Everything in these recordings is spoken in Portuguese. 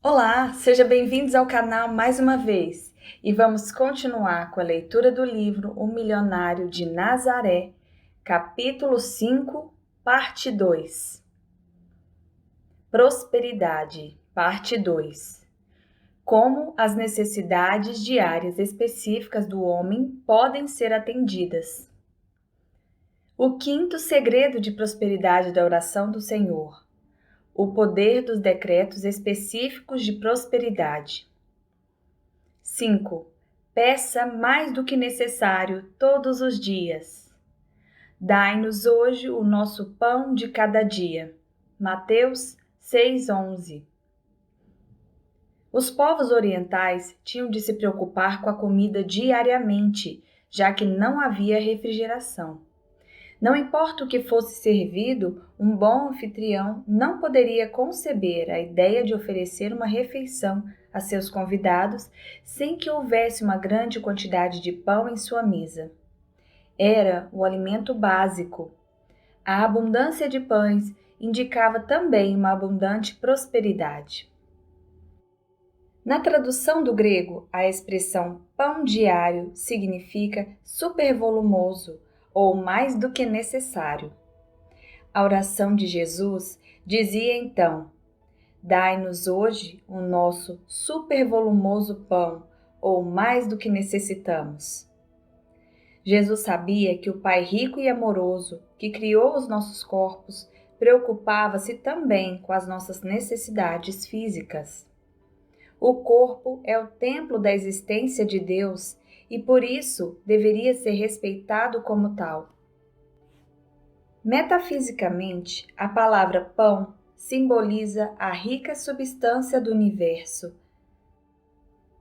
Olá, sejam bem-vindos ao canal mais uma vez e vamos continuar com a leitura do livro O Milionário de Nazaré, capítulo 5, parte 2. Prosperidade, parte 2. Como as necessidades diárias específicas do homem podem ser atendidas. O quinto segredo de prosperidade da oração do Senhor. O poder dos decretos específicos de prosperidade. 5. Peça mais do que necessário todos os dias. Dai-nos hoje o nosso pão de cada dia. Mateus 6:11. Os povos orientais tinham de se preocupar com a comida diariamente, já que não havia refrigeração. Não importa o que fosse servido, um bom anfitrião não poderia conceber a ideia de oferecer uma refeição a seus convidados sem que houvesse uma grande quantidade de pão em sua mesa. Era o alimento básico. A abundância de pães indicava também uma abundante prosperidade. Na tradução do grego, a expressão pão diário significa supervolumoso, ou mais do que necessário. A oração de Jesus dizia então: dai-nos hoje o nosso supervolumoso pão, ou mais do que necessitamos. Jesus sabia que o Pai rico e amoroso, que criou os nossos corpos, preocupava-se também com as nossas necessidades físicas. O corpo é o templo da existência de Deus e por isso deveria ser respeitado como tal. Metafisicamente, a palavra pão simboliza a rica substância do universo.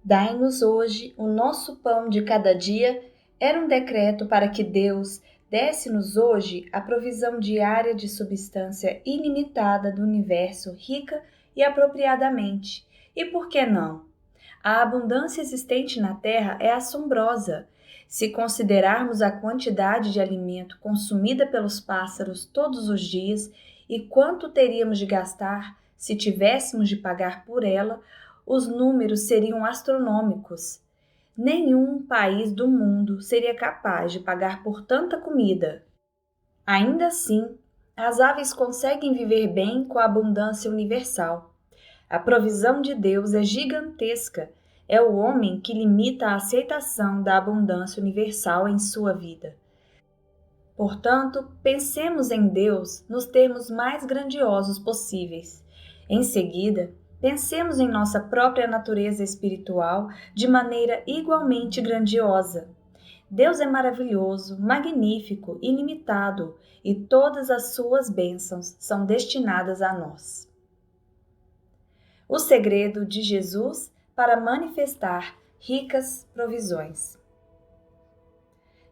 Dai-nos hoje o nosso pão de cada dia era um decreto para que Deus desse-nos hoje a provisão diária de substância ilimitada do universo rica e apropriadamente. E por que não? A abundância existente na Terra é assombrosa. Se considerarmos a quantidade de alimento consumida pelos pássaros todos os dias e quanto teríamos de gastar se tivéssemos de pagar por ela, os números seriam astronômicos. Nenhum país do mundo seria capaz de pagar por tanta comida. Ainda assim, as aves conseguem viver bem com a abundância universal. A provisão de Deus é gigantesca. É o homem que limita a aceitação da abundância universal em sua vida. Portanto, pensemos em Deus nos termos mais grandiosos possíveis. Em seguida, pensemos em nossa própria natureza espiritual de maneira igualmente grandiosa. Deus é maravilhoso, magnífico, ilimitado, e todas as suas bênçãos são destinadas a nós. O segredo de Jesus para manifestar ricas provisões.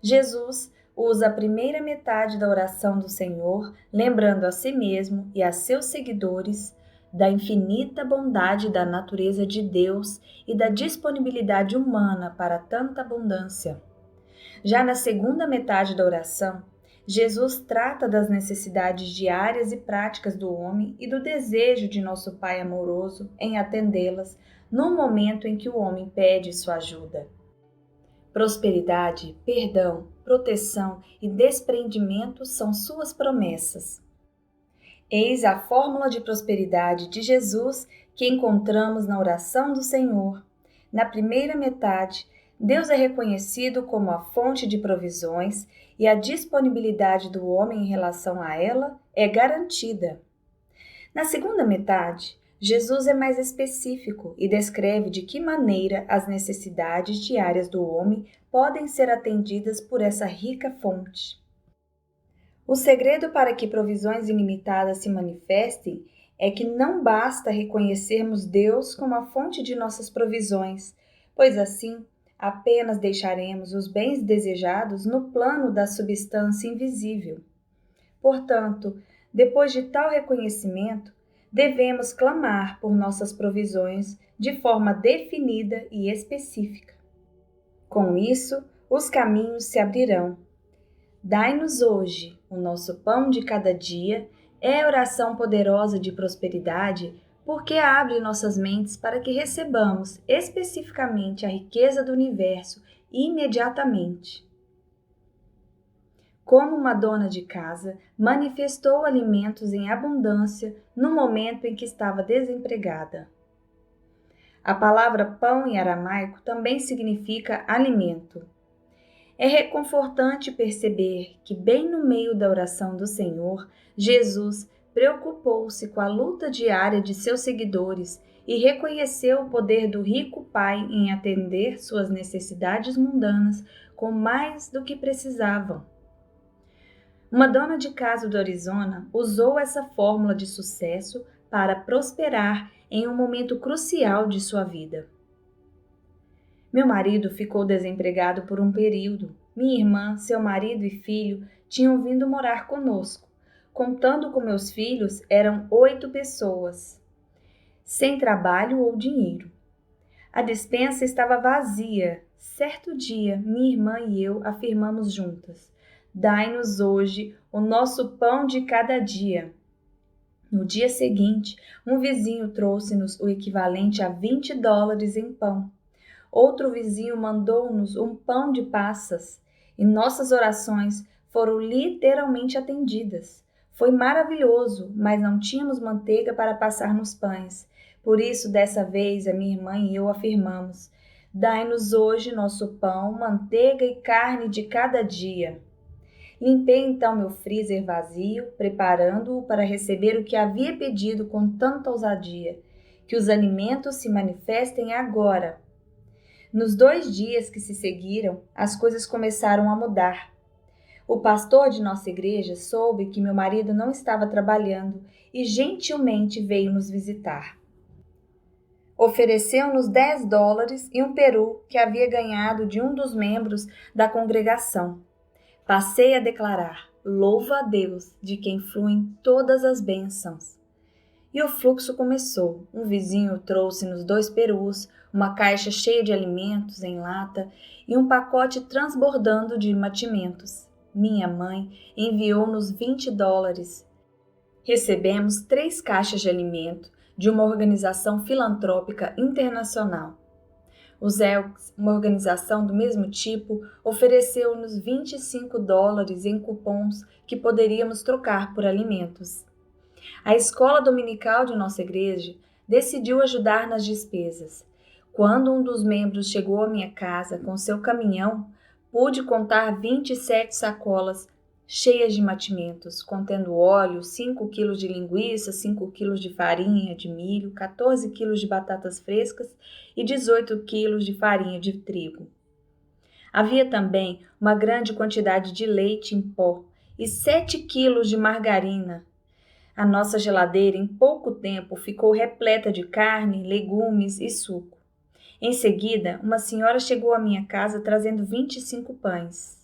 Jesus usa a primeira metade da oração do Senhor, lembrando a si mesmo e a seus seguidores da infinita bondade da natureza de Deus e da disponibilidade humana para tanta abundância. Já na segunda metade da oração, Jesus trata das necessidades diárias e práticas do homem e do desejo de nosso Pai amoroso em atendê-las no momento em que o homem pede sua ajuda. Prosperidade, perdão, proteção e desprendimento são suas promessas. Eis a fórmula de prosperidade de Jesus que encontramos na oração do Senhor. Na primeira metade, Deus é reconhecido como a fonte de provisões e a disponibilidade do homem em relação a ela é garantida. Na segunda metade, Jesus é mais específico e descreve de que maneira as necessidades diárias do homem podem ser atendidas por essa rica fonte. O segredo para que provisões ilimitadas se manifestem é que não basta reconhecermos Deus como a fonte de nossas provisões, pois assim apenas deixaremos os bens desejados no plano da substância invisível. Portanto, depois de tal reconhecimento, devemos clamar por nossas provisões de forma definida e específica. Com isso, os caminhos se abrirão. Dai-nos hoje o nosso pão de cada dia é oração poderosa de prosperidade porque abre nossas mentes para que recebamos especificamente a riqueza do universo imediatamente. Como uma dona de casa, manifestou alimentos em abundância no momento em que estava desempregada. A palavra pão em aramaico também significa alimento. É reconfortante perceber que, bem no meio da oração do Senhor, Jesus preocupou-se com a luta diária de seus seguidores e reconheceu o poder do rico pai em atender suas necessidades mundanas com mais do que precisavam. Uma dona de casa do Arizona usou essa fórmula de sucesso para prosperar em um momento crucial de sua vida. Meu marido ficou desempregado por um período. Minha irmã, seu marido e filho tinham vindo morar conosco. Contando com meus filhos, eram 8 pessoas, sem trabalho ou dinheiro. A despensa estava vazia. Certo dia, minha irmã e eu afirmamos juntas: dai-nos hoje o nosso pão de cada dia. No dia seguinte, um vizinho trouxe-nos o equivalente a $20 em pão. Outro vizinho mandou-nos um pão de passas e nossas orações foram literalmente atendidas. Foi maravilhoso, mas não tínhamos manteiga para passar nos pães. Por isso, dessa vez, a minha irmã e eu afirmamos: dai-nos hoje nosso pão, manteiga e carne de cada dia. Limpei então meu freezer vazio, preparando-o para receber o que havia pedido com tanta ousadia. Que os alimentos se manifestem agora. Nos 2 dias que se seguiram, as coisas começaram a mudar. O pastor de nossa igreja soube que meu marido não estava trabalhando e gentilmente veio nos visitar. Ofereceu-nos $10 e um peru que havia ganhado de um dos membros da congregação. Passei a declarar: louva a Deus, de quem fluem todas as bênçãos. E o fluxo começou. Um vizinho trouxe-nos 2 perus, uma caixa cheia de alimentos em lata e um pacote transbordando de mantimentos. Minha mãe enviou-nos $20. Recebemos 3 caixas de alimento de uma organização filantrópica internacional. Os Elks, uma organização do mesmo tipo, ofereceu-nos $25 em cupons que poderíamos trocar por alimentos. A escola dominical de nossa igreja decidiu ajudar nas despesas. Quando um dos membros chegou à minha casa com seu caminhão, pude contar 27 sacolas cheias de mantimentos, contendo óleo, 5 quilos de linguiça, 5 quilos de farinha de milho, 14 quilos de batatas frescas e 18 quilos de farinha de trigo. Havia também uma grande quantidade de leite em pó e 7 quilos de margarina. A nossa geladeira, em pouco tempo, ficou repleta de carne, legumes e suco. Em seguida, uma senhora chegou à minha casa trazendo 25 pães.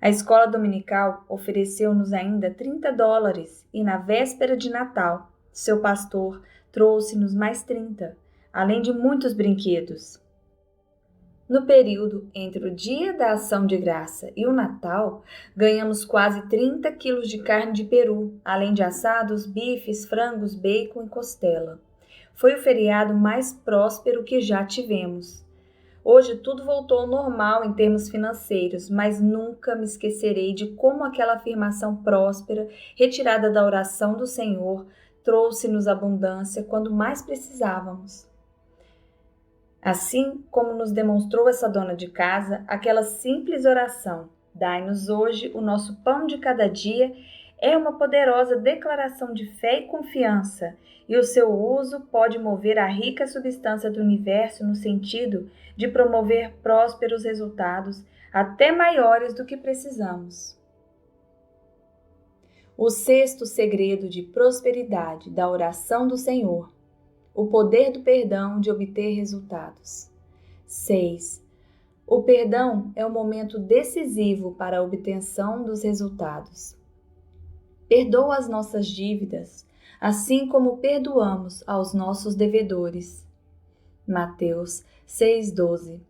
A escola dominical ofereceu-nos ainda $30 e, na véspera de Natal, seu pastor trouxe-nos mais 30, além de muitos brinquedos. No período entre o dia da ação de graça e o Natal, ganhamos quase 30 quilos de carne de peru, além de assados, bifes, frangos, bacon e costela. Foi o feriado mais próspero que já tivemos. Hoje tudo voltou ao normal em termos financeiros, mas nunca me esquecerei de como aquela afirmação próspera, retirada da oração do Senhor, trouxe-nos abundância quando mais precisávamos. Assim como nos demonstrou essa dona de casa, aquela simples oração, dai-nos hoje o nosso pão de cada dia, é uma poderosa declaração de fé e confiança, e o seu uso pode mover a rica substância do universo no sentido de promover prósperos resultados, até maiores do que precisamos. O 6º segredo de prosperidade da oração do Senhor: o poder do perdão de obter resultados. 6. O perdão é um momento decisivo para a obtenção dos resultados. Perdoa as nossas dívidas, assim como perdoamos aos nossos devedores. Mateus 6,12.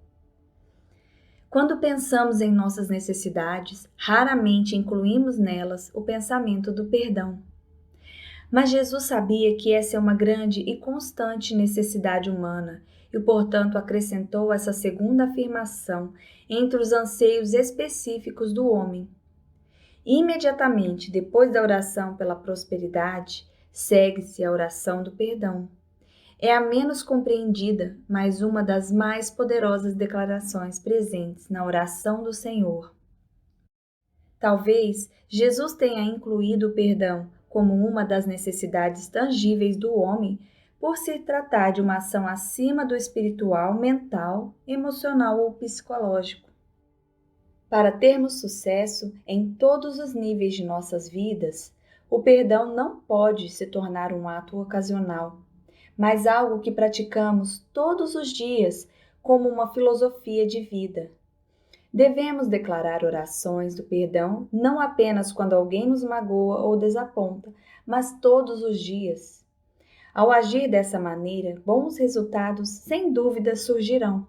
Quando pensamos em nossas necessidades, raramente incluímos nelas o pensamento do perdão. Mas Jesus sabia que essa é uma grande e constante necessidade humana e, portanto, acrescentou essa segunda afirmação entre os anseios específicos do homem. Imediatamente depois da oração pela prosperidade, segue-se a oração do perdão. É a menos compreendida, mas uma das mais poderosas declarações presentes na oração do Senhor. Talvez Jesus tenha incluído o perdão como uma das necessidades tangíveis do homem, por se tratar de uma ação acima do espiritual, mental, emocional ou psicológico. Para termos sucesso em todos os níveis de nossas vidas, o perdão não pode se tornar um ato ocasional, mas algo que praticamos todos os dias como uma filosofia de vida. Devemos declarar orações do perdão não apenas quando alguém nos magoa ou desaponta, mas todos os dias. Ao agir dessa maneira, bons resultados sem dúvida surgirão.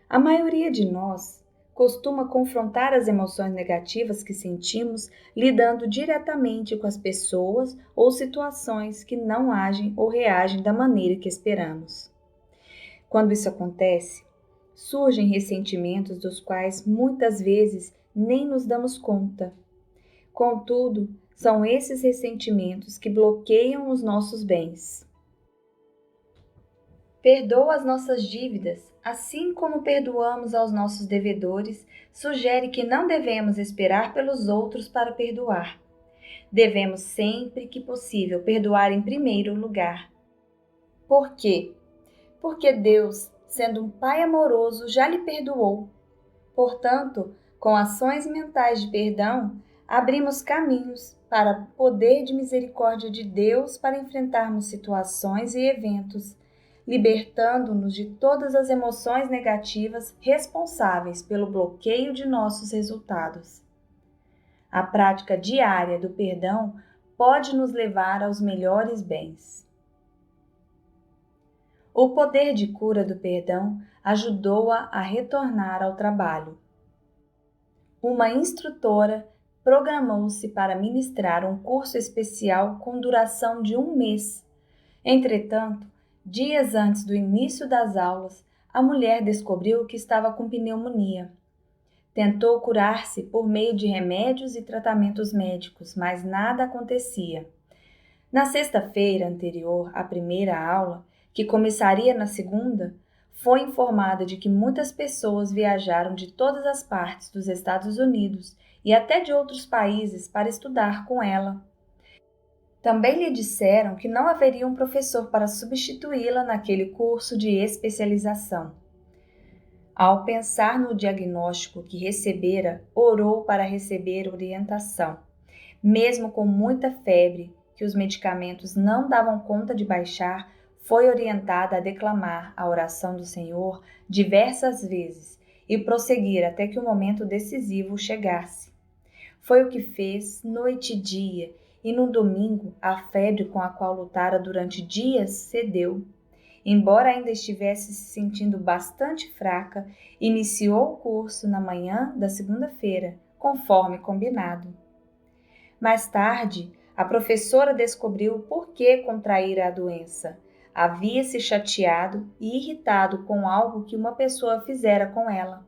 A maioria de nós costuma confrontar as emoções negativas que sentimos lidando diretamente com as pessoas ou situações que não agem ou reagem da maneira que esperamos. Quando isso acontece, surgem ressentimentos dos quais muitas vezes nem nos damos conta. Contudo, são esses ressentimentos que bloqueiam os nossos bens. Perdoa as nossas dívidas, assim como perdoamos aos nossos devedores, sugere que não devemos esperar pelos outros para perdoar. Devemos sempre que possível perdoar em primeiro lugar. Por quê? Porque Deus, sendo um Pai amoroso, já lhe perdoou. Portanto, com ações mentais de perdão, abrimos caminhos para o poder de misericórdia de Deus para enfrentarmos situações e eventos, libertando-nos de todas as emoções negativas responsáveis pelo bloqueio de nossos resultados. A prática diária do perdão pode nos levar aos melhores bens. O poder de cura do perdão ajudou-a a retornar ao trabalho. Uma instrutora programou-se para ministrar um curso especial com duração de 1 mês. Entretanto, dias antes do início das aulas, a mulher descobriu que estava com pneumonia. Tentou curar-se por meio de remédios e tratamentos médicos, mas nada acontecia. Na sexta-feira anterior à primeira aula, que começaria na segunda, foi informada de que muitas pessoas viajaram de todas as partes dos Estados Unidos e até de outros países para estudar com ela. Também lhe disseram que não haveria um professor para substituí-la naquele curso de especialização. Ao pensar no diagnóstico que recebera, orou para receber orientação. Mesmo com muita febre, que os medicamentos não davam conta de baixar, foi orientada a declamar a oração do Senhor diversas vezes e prosseguir até que o momento decisivo chegasse. Foi o que fez noite e dia, e no domingo a febre com a qual lutara durante dias cedeu. Embora ainda estivesse se sentindo bastante fraca, iniciou o curso na manhã da segunda-feira, conforme combinado. Mais tarde, a professora descobriu por que contraíra a doença. Havia se chateado e irritado com algo que uma pessoa fizera com ela.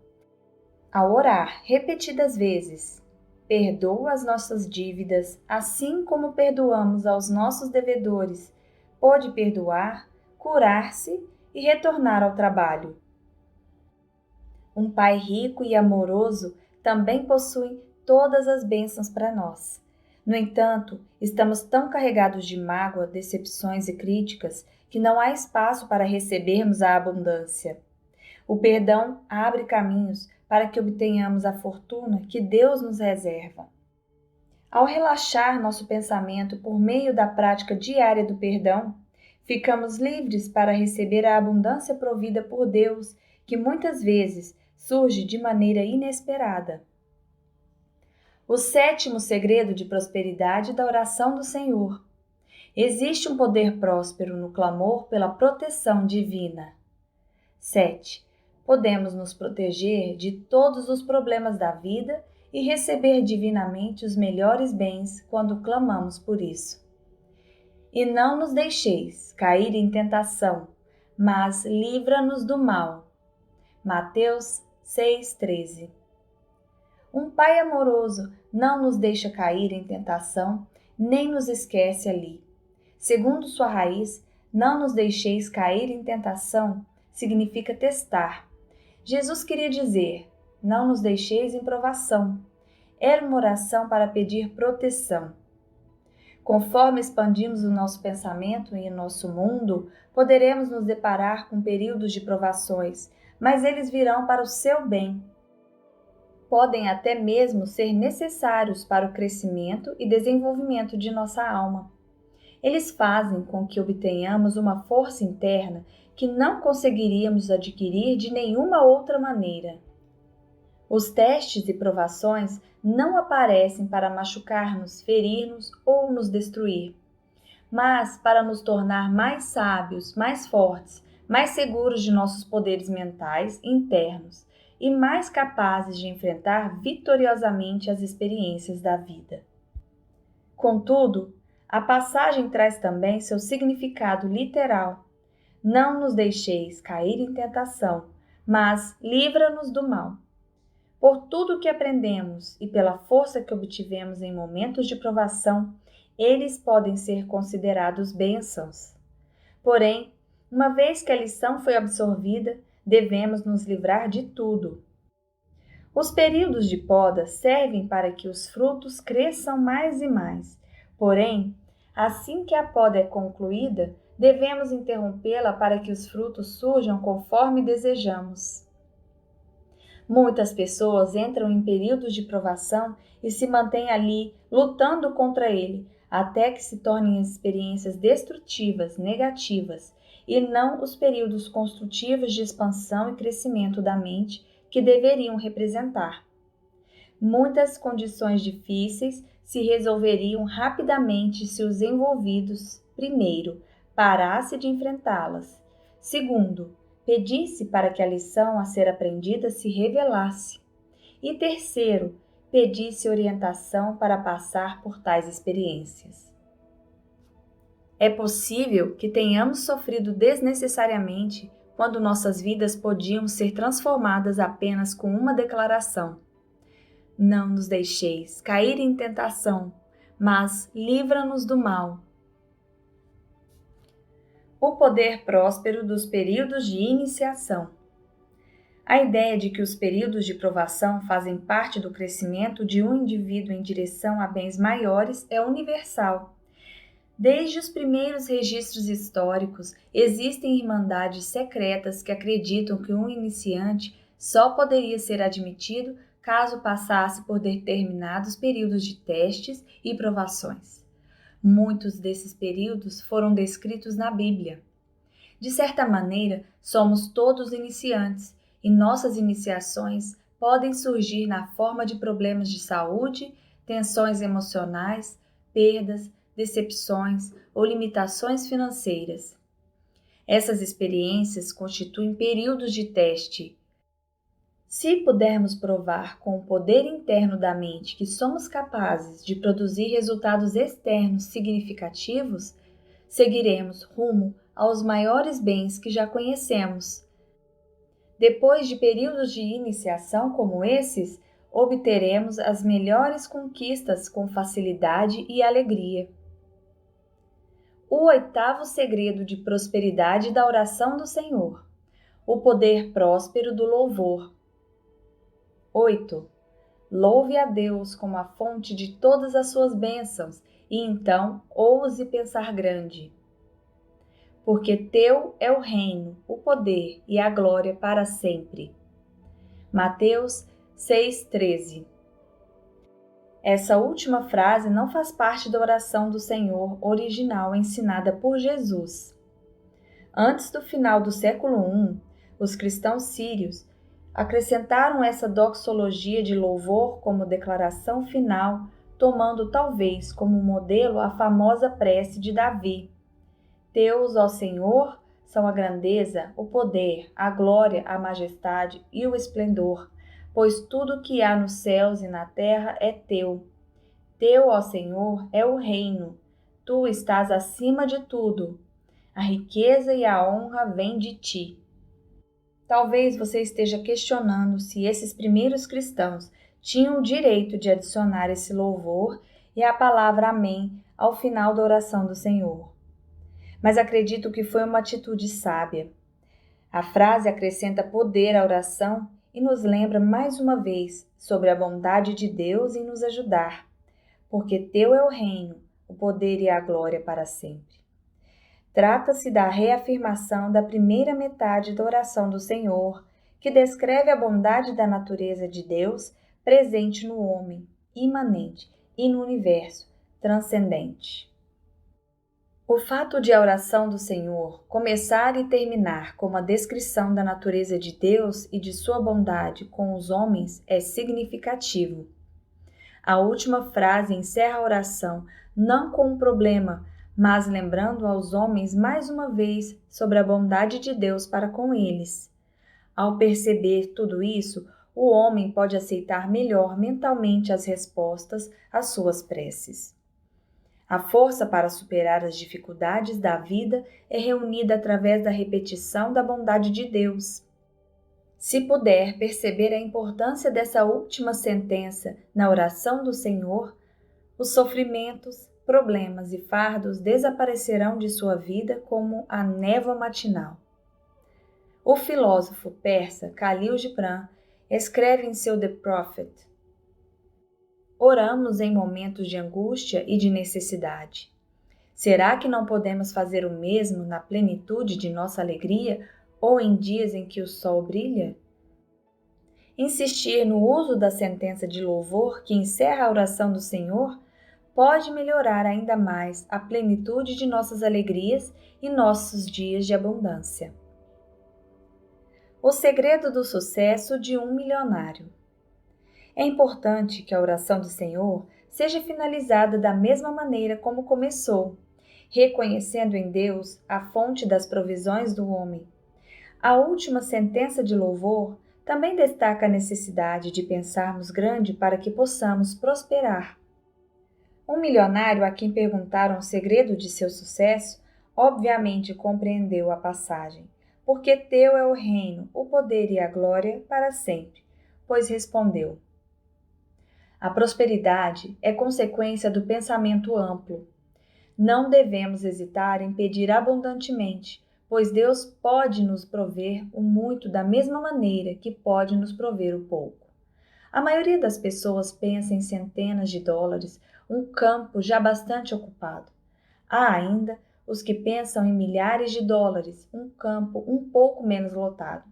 Ao orar repetidas vezes, perdoa as nossas dívidas, assim como perdoamos aos nossos devedores, pôde perdoar, curar-se e retornar ao trabalho. Um Pai rico e amoroso também possui todas as bênçãos para nós. No entanto, estamos tão carregados de mágoa, decepções e críticas que não há espaço para recebermos a abundância. O perdão abre caminhos para que obtenhamos a fortuna que Deus nos reserva. Ao relaxar nosso pensamento por meio da prática diária do perdão, ficamos livres para receber a abundância provida por Deus, que muitas vezes surge de maneira inesperada. O sétimo segredo de prosperidade da oração do Senhor. Existe um poder próspero no clamor pela proteção divina. 7. Podemos nos proteger de todos os problemas da vida e receber divinamente os melhores bens quando clamamos por isso. E não nos deixeis cair em tentação, mas livra-nos do mal. Mateus 6,13. Um Pai amoroso não nos deixa cair em tentação, nem nos esquece ali. Segundo sua raiz, não nos deixeis cair em tentação significa testar. Jesus queria dizer, não nos deixeis em provação. Era uma oração para pedir proteção. Conforme expandimos o nosso pensamento e o nosso mundo, poderemos nos deparar com períodos de provações, mas eles virão para o seu bem. Podem até mesmo ser necessários para o crescimento e desenvolvimento de nossa alma. Eles fazem com que obtenhamos uma força interna que não conseguiríamos adquirir de nenhuma outra maneira. Os testes e provações não aparecem para machucar-nos, ferir-nos ou nos destruir, mas para nos tornar mais sábios, mais fortes, mais seguros de nossos poderes mentais internos e mais capazes de enfrentar vitoriosamente as experiências da vida. Contudo, a passagem traz também seu significado literal. Não nos deixeis cair em tentação, mas livra-nos do mal. Por tudo que aprendemos e pela força que obtivemos em momentos de provação, eles podem ser considerados bênçãos. Porém, uma vez que a lição foi absorvida, devemos nos livrar de tudo. Os períodos de poda servem para que os frutos cresçam mais e mais. Porém, assim que a poda é concluída, devemos interrompê-la para que os frutos surjam conforme desejamos. Muitas pessoas entram em períodos de provação e se mantêm ali, lutando contra ele, até que se tornem experiências destrutivas, negativas, e não os períodos construtivos de expansão e crescimento da mente que deveriam representar. Muitas condições difíceis se resolveriam rapidamente se os envolvidos, primeiro, parasse de enfrentá-las, segundo, pedisse para que a lição a ser aprendida se revelasse, e terceiro, pedisse orientação para passar por tais experiências. É possível que tenhamos sofrido desnecessariamente quando nossas vidas podiam ser transformadas apenas com uma declaração. Não nos deixeis cair em tentação, mas livra-nos do mal. O poder próspero dos períodos de iniciação. A ideia de que os períodos de provação fazem parte do crescimento de um indivíduo em direção a bens maiores é universal. Desde os primeiros registros históricos, existem irmandades secretas que acreditam que um iniciante só poderia ser admitido caso passasse por determinados períodos de testes e provações. Muitos desses períodos foram descritos na Bíblia. De certa maneira, somos todos iniciantes, e nossas iniciações podem surgir na forma de problemas de saúde, tensões emocionais, perdas, decepções ou limitações financeiras. Essas experiências constituem períodos de teste. Se pudermos provar com o poder interno da mente que somos capazes de produzir resultados externos significativos, seguiremos rumo aos maiores bens que já conhecemos. Depois de períodos de iniciação como esses, obteremos as melhores conquistas com facilidade e alegria. O oitavo segredo de prosperidade da oração do Senhor: o poder próspero do louvor. 8. Louve a Deus como a fonte de todas as suas bênçãos, e então ouse pensar grande. Porque teu é o reino, o poder e a glória para sempre. Mateus 6,13. Essa última frase não faz parte da oração do Senhor original ensinada por Jesus. Antes do final do século I, os cristãos sírios acrescentaram essa doxologia de louvor como declaração final, tomando talvez como modelo a famosa prece de Davi. Teus, ó Senhor, são a grandeza, o poder, a glória, a majestade e o esplendor, pois tudo que há nos céus e na terra é teu. Teu, ó Senhor, é o reino. tu estás acima de tudo. A riqueza e a honra vêm de ti. Talvez você esteja questionando se esses primeiros cristãos tinham o direito de adicionar esse louvor e a palavra amém ao final da oração do Senhor. Mas acredito que foi uma atitude sábia. A frase acrescenta poder à oração e nos lembra mais uma vez sobre a bondade de Deus em nos ajudar, porque teu é o reino, o poder e a glória para sempre. Trata-se da reafirmação da primeira metade da oração do Senhor, que descreve a bondade da natureza de Deus presente no homem, imanente, e no universo, transcendente. O fato de a oração do Senhor começar e terminar com uma descrição da natureza de Deus e de sua bondade com os homens é significativo. A última frase encerra a oração não com um problema, mas lembrando aos homens mais uma vez sobre a bondade de Deus para com eles. Ao perceber tudo isso, o homem pode aceitar melhor mentalmente as respostas às suas preces. A força para superar as dificuldades da vida é reunida através da repetição da bondade de Deus. Se puder perceber a importância dessa última sentença na oração do Senhor, os sofrimentos, problemas e fardos desaparecerão de sua vida como a névoa matinal. O filósofo persa Khalil Gibran escreve em seu The Prophet: oramos em momentos de angústia e de necessidade. Será que não podemos fazer o mesmo na plenitude de nossa alegria ou em dias em que o sol brilha? Insistir no uso da sentença de louvor que encerra a oração do Senhor pode melhorar ainda mais a plenitude de nossas alegrias e nossos dias de abundância. O segredo do sucesso de um milionário. É importante que a oração do Senhor seja finalizada da mesma maneira como começou, reconhecendo em Deus a fonte das provisões do homem. A última sentença de louvor também destaca a necessidade de pensarmos grande para que possamos prosperar. Um milionário a quem perguntaram o segredo de seu sucesso, obviamente compreendeu a passagem, porque teu é o reino, o poder e a glória para sempre, pois respondeu: a prosperidade é consequência do pensamento amplo. Não devemos hesitar em pedir abundantemente, pois Deus pode nos prover o muito da mesma maneira que pode nos prover o pouco. A maioria das pessoas pensa em centenas de dólares, um campo já bastante ocupado. Há ainda os que pensam em milhares de dólares, um campo um pouco menos lotado.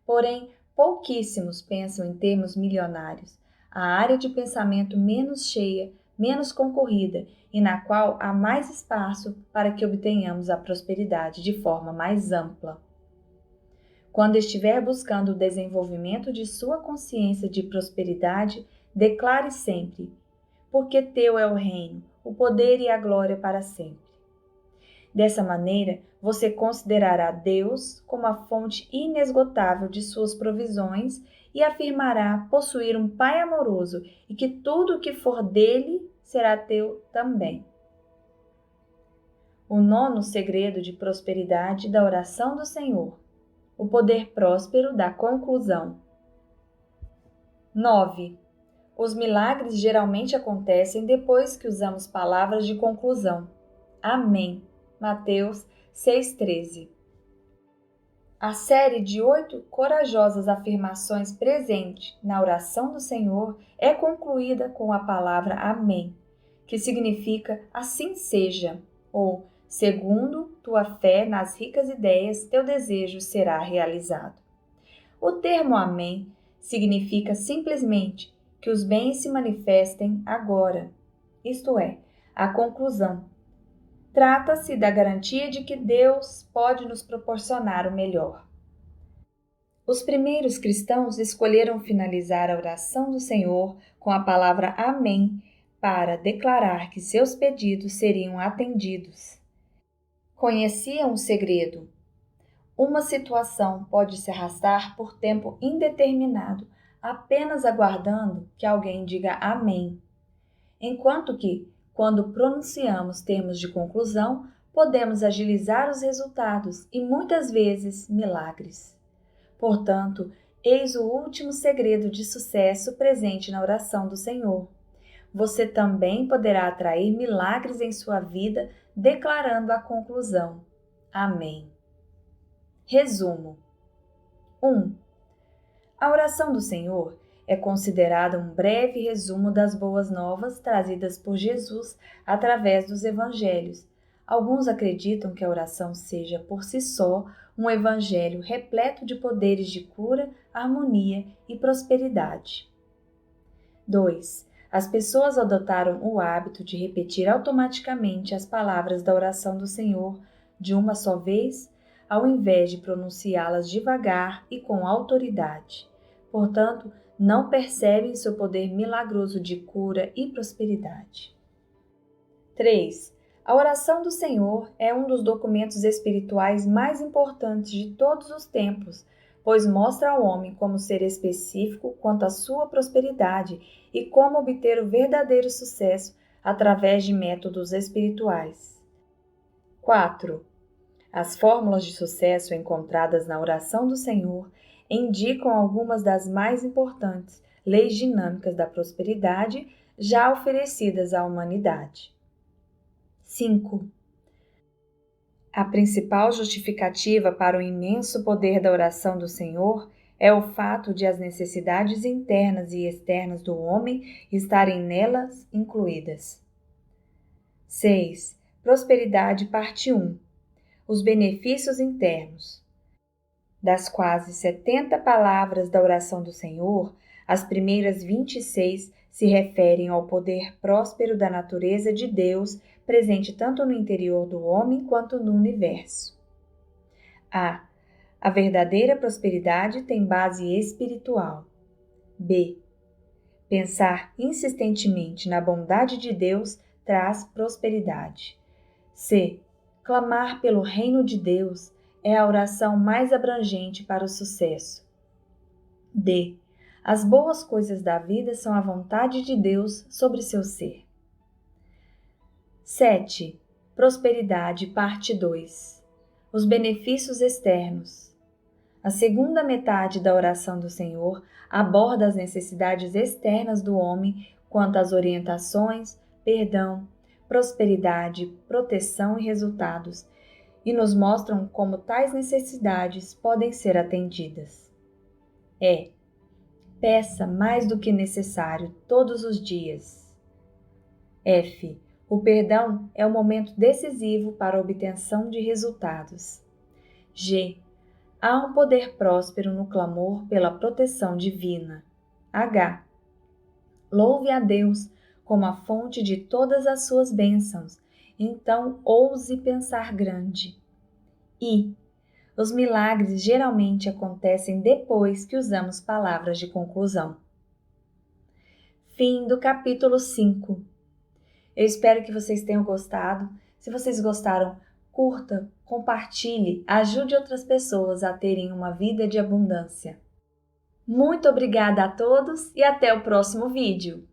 Porém, pouquíssimos pensam em termos milionários, a área de pensamento menos cheia, menos concorrida e na qual há mais espaço para que obtenhamos a prosperidade de forma mais ampla. Quando estiver buscando o desenvolvimento de sua consciência de prosperidade, declare sempre: porque teu é o reino, o poder e a glória para sempre. Dessa maneira, você considerará Deus como a fonte inesgotável de suas provisões e afirmará possuir um Pai amoroso e que tudo o que for dele será teu também. O nono segredo de prosperidade da oração do Senhor: o poder próspero da conclusão. 9. Os milagres geralmente acontecem depois que usamos palavras de conclusão. Amém. Mateus 6,13. A série de 8 corajosas afirmações presente na oração do Senhor é concluída com a palavra Amém, que significa assim seja, ou segundo tua fé nas ricas ideias, teu desejo será realizado. O termo Amém significa simplesmente que os bens se manifestem agora, isto é, a conclusão. Trata-se da garantia de que Deus pode nos proporcionar o melhor. Os primeiros cristãos escolheram finalizar a oração do Senhor com a palavra Amém para declarar que seus pedidos seriam atendidos. Conheciam o segredo. Uma situação pode se arrastar por tempo indeterminado, apenas aguardando que alguém diga Amém. Enquanto que, Quando pronunciamos termos de conclusão, podemos agilizar os resultados e muitas vezes milagres. Portanto, eis o último segredo de sucesso presente na oração do Senhor. Você também poderá atrair milagres em sua vida declarando a conclusão. Amém. Resumo: 1. A oração do Senhor é considerada um breve resumo das boas novas trazidas por Jesus através dos evangelhos. Alguns acreditam que a oração seja, por si só, um evangelho repleto de poderes de cura, harmonia e prosperidade. 2. As pessoas adotaram o hábito de repetir automaticamente as palavras da oração do Senhor de uma só vez, ao invés de pronunciá-las devagar e com autoridade. Portanto, não percebem seu poder milagroso de cura e prosperidade. 3. A oração do Senhor é um dos documentos espirituais mais importantes de todos os tempos, pois mostra ao homem como ser específico quanto à sua prosperidade e como obter o verdadeiro sucesso através de métodos espirituais. 4. As fórmulas de sucesso encontradas na oração do Senhor indicam algumas das mais importantes leis dinâmicas da prosperidade já oferecidas à humanidade. 5. A principal justificativa para o imenso poder da oração do Senhor é o fato de as necessidades internas e externas do homem estarem nelas incluídas. 6. Prosperidade, parte 1. Os benefícios internos. Das quase 70 palavras da oração do Senhor, as primeiras 26 se referem ao poder próspero da natureza de Deus, presente tanto no interior do homem quanto no universo. A. A verdadeira prosperidade tem base espiritual. B. Pensar insistentemente na bondade de Deus traz prosperidade. C. Clamar pelo reino de Deus é a oração mais abrangente para o sucesso. D. As boas coisas da vida são a vontade de Deus sobre seu ser. 7. Prosperidade, parte 2. Os benefícios externos. A segunda metade da oração do Senhor aborda as necessidades externas do homem quanto às orientações, perdão, prosperidade, proteção e resultados, e nos mostram como tais necessidades podem ser atendidas. Peça mais do que necessário todos os dias. F. O perdão é o momento decisivo para a obtenção de resultados. G. Há um poder próspero no clamor pela proteção divina. H. Louve a Deus como a fonte de todas as suas bênçãos, então ouse pensar grande. I. Os milagres geralmente acontecem depois que usamos palavras de conclusão. Fim do capítulo 5. Eu espero que vocês tenham gostado. Se vocês gostaram, curta, compartilhe, ajude outras pessoas a terem uma vida de abundância. Muito obrigada a todos e até o próximo vídeo!